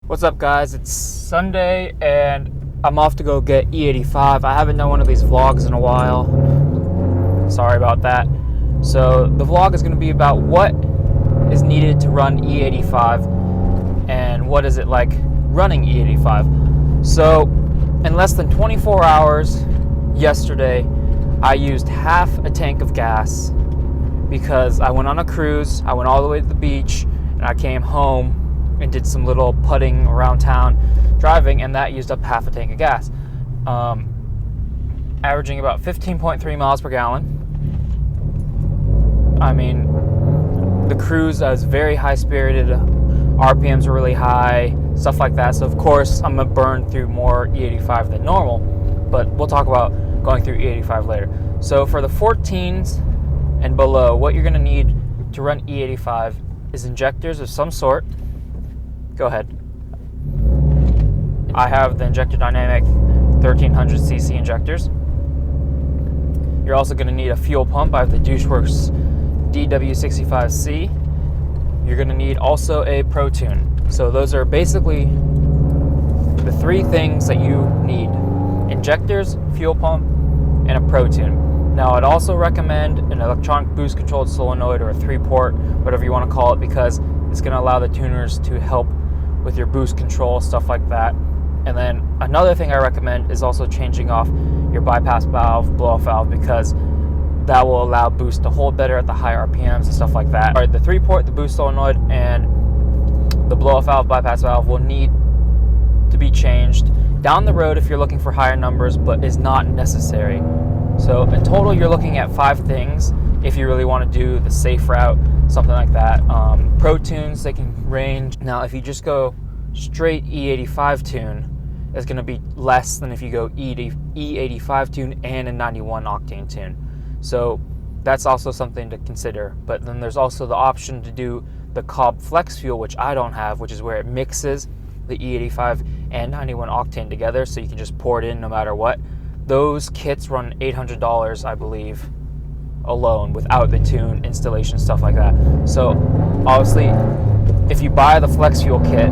What's up, guys? It's Sunday and I'm off to go get E85. I haven't done one of these vlogs in a while. Sorry about that. So the vlog is going to be about what is needed to run E85 and what is it like running E85. So in less than 24 hours yesterday, I used half a tank of gas because I went on a cruise. I went all the way to the beach and I came home and did some little putting around town driving, and that used up half a tank of gas, averaging about 15.3 miles per gallon. I mean, the cruise is very high-spirited, RPMs are really high, stuff like that, so of course I'm gonna burn through more E85 than normal, but we'll talk about going through E85 later. So for the 14s and below, what you're gonna need to run E85 is injectors of some sort. Go ahead. I have the Injector Dynamic 1300cc injectors. You're also going to need a fuel pump. I have the DoucheWorks DW65C. You're going to need also a Pro Tune. So those are basically the three things that you need: injectors, fuel pump, and a Pro Tune. Now, I'd also recommend an electronic boost controlled solenoid or a 3-port, whatever you want to call it, because it's going to allow the tuners to help with your boost control, stuff like that. And then another thing I recommend is also changing off your bypass valve, blow-off valve, because that will allow boost to hold better at the high RPMs and stuff like that. All right, the 3-port, the boost solenoid, and the blow-off valve, bypass valve will need to be changed down the road if you're looking for higher numbers, but is not necessary. So in total, you're looking at 5 things if you really want to do the safe route, something like that. Pro Tunes, they can range. Now, if you just go straight E85 tune, it's going to be less than if you go E85 tune and a 91 octane tune. So that's also something to consider. But then there's also the option to do the Cobb Flex Fuel, which I don't have, which is where it mixes the E85 and 91 octane together, so you can just pour it in no matter what. Those kits run $800, I believe, alone, without the tune, installation, stuff like that. So obviously, if you buy the Flex Fuel kit,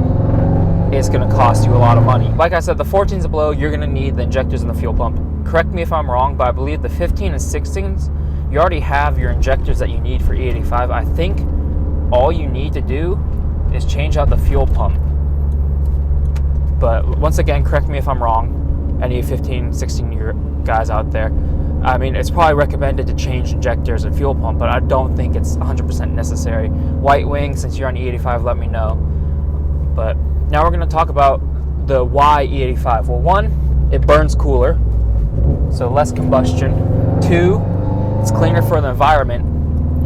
it's going to cost you a lot of money. Like I said, the 14s and below, you're going to need the injectors and the fuel pump. Correct me if I'm wrong, but I believe the 15 and 16s, you already have your injectors that you need for E85. I think all you need to do is change out the fuel pump. But once again, correct me if I'm wrong, any 15, 16-year guys out there. I mean, it's probably recommended to change injectors and fuel pump, but I don't think it's 100% necessary. White Wing, since you're on E85, let me know. But now we're going to talk about the why E85. Well, 1, it burns cooler, so less combustion. 2, it's cleaner for the environment.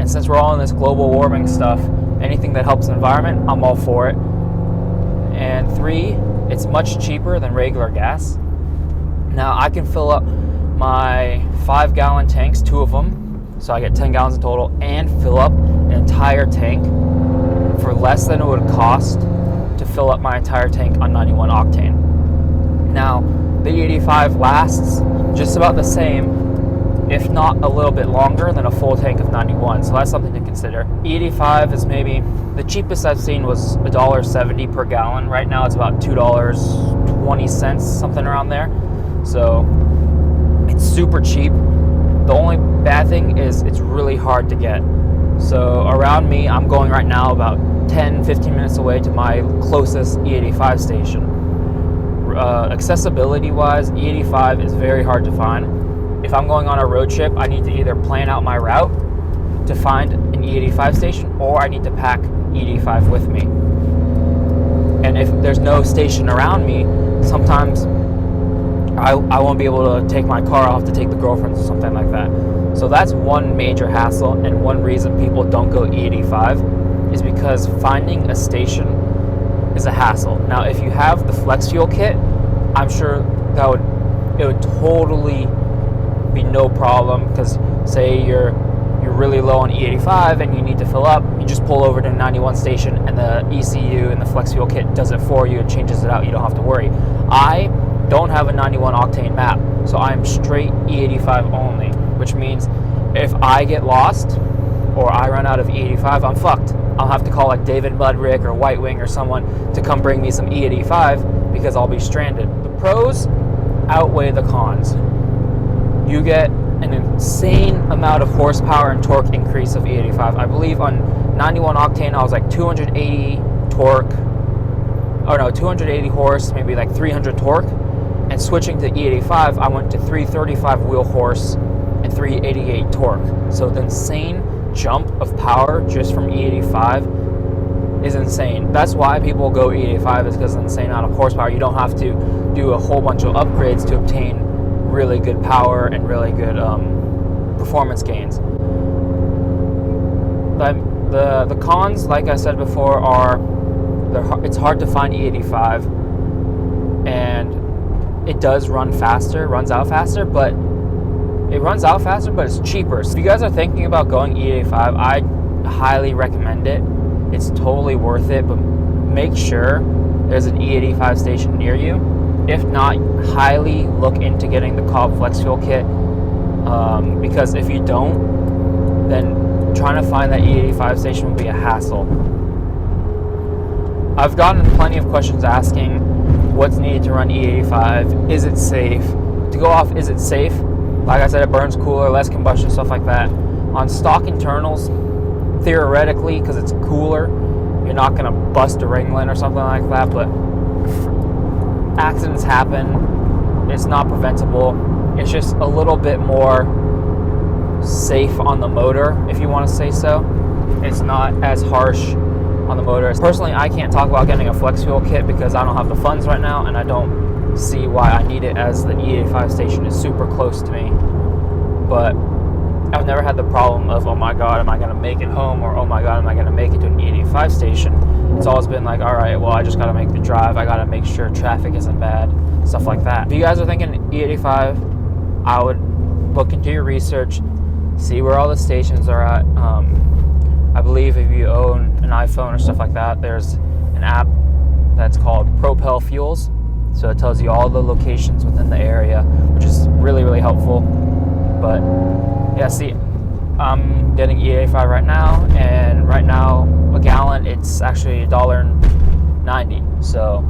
And since we're all in this global warming stuff, anything that helps the environment, I'm all for it. And 3, it's much cheaper than regular gas. Now, I can fill up my 5-gallon tanks, 2 of them, so I get 10 gallons in total, and fill up an entire tank for less than it would cost to fill up my entire tank on 91 octane. Now, the E85 lasts just about the same, if not a little bit longer, than a full tank of 91, so that's something to consider. E85 is maybe, the cheapest I've seen was $1.70 per gallon. Right now it's about $2.20, something around there. So it's super cheap. The only bad thing is it's really hard to get. So around me, I'm going right now about 10-15 minutes away to my closest E85 station. Accessibility wise, E85 is very hard to find. If I'm going on a road trip, I need to either plan out my route to find an E85 station, or I need to pack E85 with me. And if there's no station around me, sometimes I won't be able to take my car. I'll have to take the girlfriend's or something like that. So that's one major hassle, and one reason people don't go E85 is because finding a station is a hassle. Now, if you have the Flex Fuel kit, I'm sure it would totally be no problem, because say you're really low on E85 and you need to fill up, you just pull over to a 91 station and the ECU and the Flex Fuel kit does it for you and changes it out. You don't have to worry. I don't have a 91 octane map, so I'm straight E85 only, which means if I get lost or I run out of E85, I'm fucked. I'll have to call like David Mudrick or White Wing or someone to come bring me some E85 because I'll be stranded. The pros outweigh the cons. You get an insane amount of horsepower and torque increase of E85. I believe on 91 octane I was like 280 torque, 280 horse, maybe like 300 torque. And switching to E85, I went to 335 wheel horse and 388 torque. So the insane jump of power just from E85 is insane. That's why people go E85, is because of the insane amount of horsepower. You don't have to do a whole bunch of upgrades to obtain really good power and really good performance gains. The cons, like I said before, are it's hard to find E85, and it does runs out faster, but it's cheaper. So if you guys are thinking about going E85, I highly recommend it. It's totally worth it, but make sure there's an E85 station near you. If not, highly look into getting the Cobb Flex Fuel kit, because if you don't, then trying to find that E85 station will be a hassle. I've gotten plenty of questions asking what's needed to run E85. Is it safe? To go off, is it safe? Like I said, it burns cooler, less combustion, stuff like that. On stock internals, theoretically, because it's cooler, you're not going to bust a ringlet or something like that, but accidents happen. It's not preventable. It's just a little bit more safe on the motor, if you want to say so. It's not as harsh on the motor. Personally, I can't talk about getting a flex fuel kit because I don't have the funds right now, and I don't see why I need it, as the E85 station is super close to me. But I've never had the problem of, oh my god, am I going to make it home, or oh my god, am I going to make it to an E85 station? It's always been like, alright, well, I just got to make the drive, I got to make sure traffic isn't bad, stuff like that. If you guys are thinking E85, I would look into your research, see where all the stations are at. I believe if you own an iPhone or stuff like that, there's an app that's called Propel Fuels. So it tells you all the locations within the area, which is really, really helpful. But yeah, see, I'm getting E85 right now, and right now a gallon, it's actually $1.90. So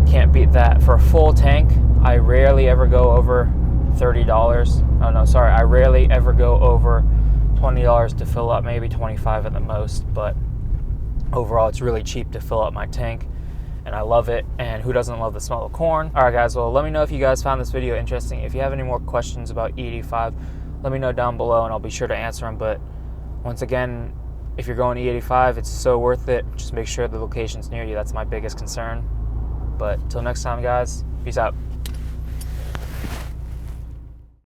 can't beat that. For a full tank, I rarely ever go over $30. Oh no, sorry, I rarely ever go over $20 to fill up, maybe $25 at the most, but overall it's really cheap to fill up my tank, and I love it. And who doesn't love the smell of corn? Alright guys, well, let me know if you guys found this video interesting. If you have any more questions about E85, let me know down below and I'll be sure to answer them. But once again, if you're going E85, it's so worth it. Just make sure the location's near you. That's my biggest concern. But till next time guys, peace out.